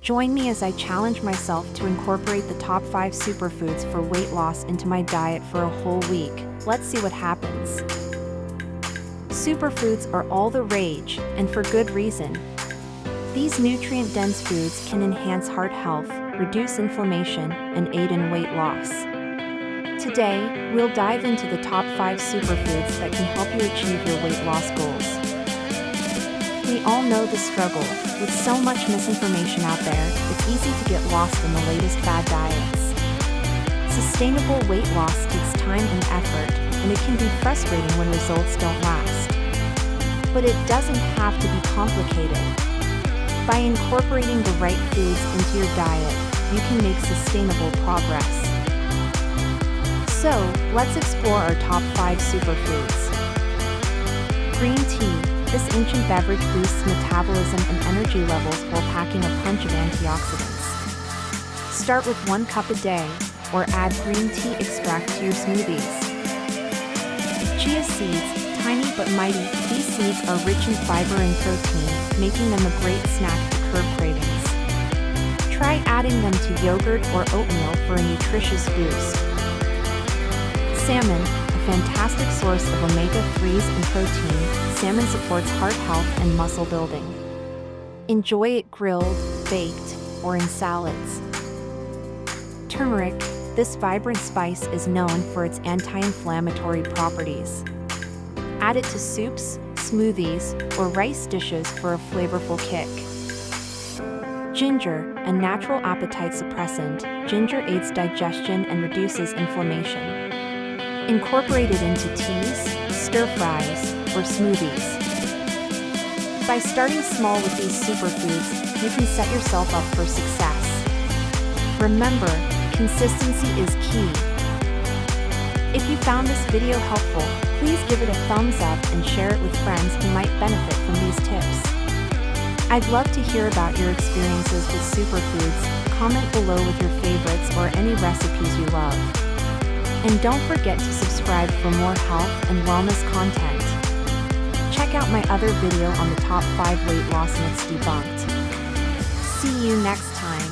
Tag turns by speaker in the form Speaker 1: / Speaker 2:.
Speaker 1: Join me as I challenge myself to incorporate the top 5 superfoods for weight loss into my diet for a whole week. Let's see what happens. Superfoods are all the rage, and for good reason. These nutrient-dense foods can enhance heart health, reduce inflammation, and aid in weight loss. Today, we'll dive into the top 5 superfoods that can help you achieve your weight loss goals. We all know the struggle. With so much misinformation out there, it's easy to get lost in the latest fad diets. Sustainable weight loss takes time and effort, and it can be frustrating when results don't last. But it doesn't have to be complicated. By incorporating the right foods into your diet, you can make sustainable progress. So, let's explore our top 5 superfoods. Green tea. This ancient beverage boosts metabolism and energy levels while packing a punch of antioxidants. Start with 1 cup a day, or add green tea extract to your smoothies. Chia seeds. Tiny but mighty, these seeds are rich in fiber and protein, making them a great snack to curb cravings. Try adding them to yogurt or oatmeal for a nutritious boost. Salmon, a fantastic source of omega-3s and protein, salmon supports heart health and muscle building. Enjoy it grilled, baked, or in salads. Turmeric, this vibrant spice is known for its anti-inflammatory properties. Add it to soups, smoothies, or rice dishes for a flavorful kick. Ginger, a natural appetite suppressant, ginger aids digestion and reduces inflammation. Incorporate it into teas, stir-fries, or smoothies. By starting small with these superfoods, you can set yourself up for success. Remember, consistency is key. If you found this video helpful, please give it a thumbs up and share it with friends who might benefit from these tips. I'd love to hear about your experiences with superfoods. Comment below with your favorites or any recipes you love. And don't forget to subscribe for more health and wellness content. Check out my other video on the top 5 weight loss myths debunked. See you next time.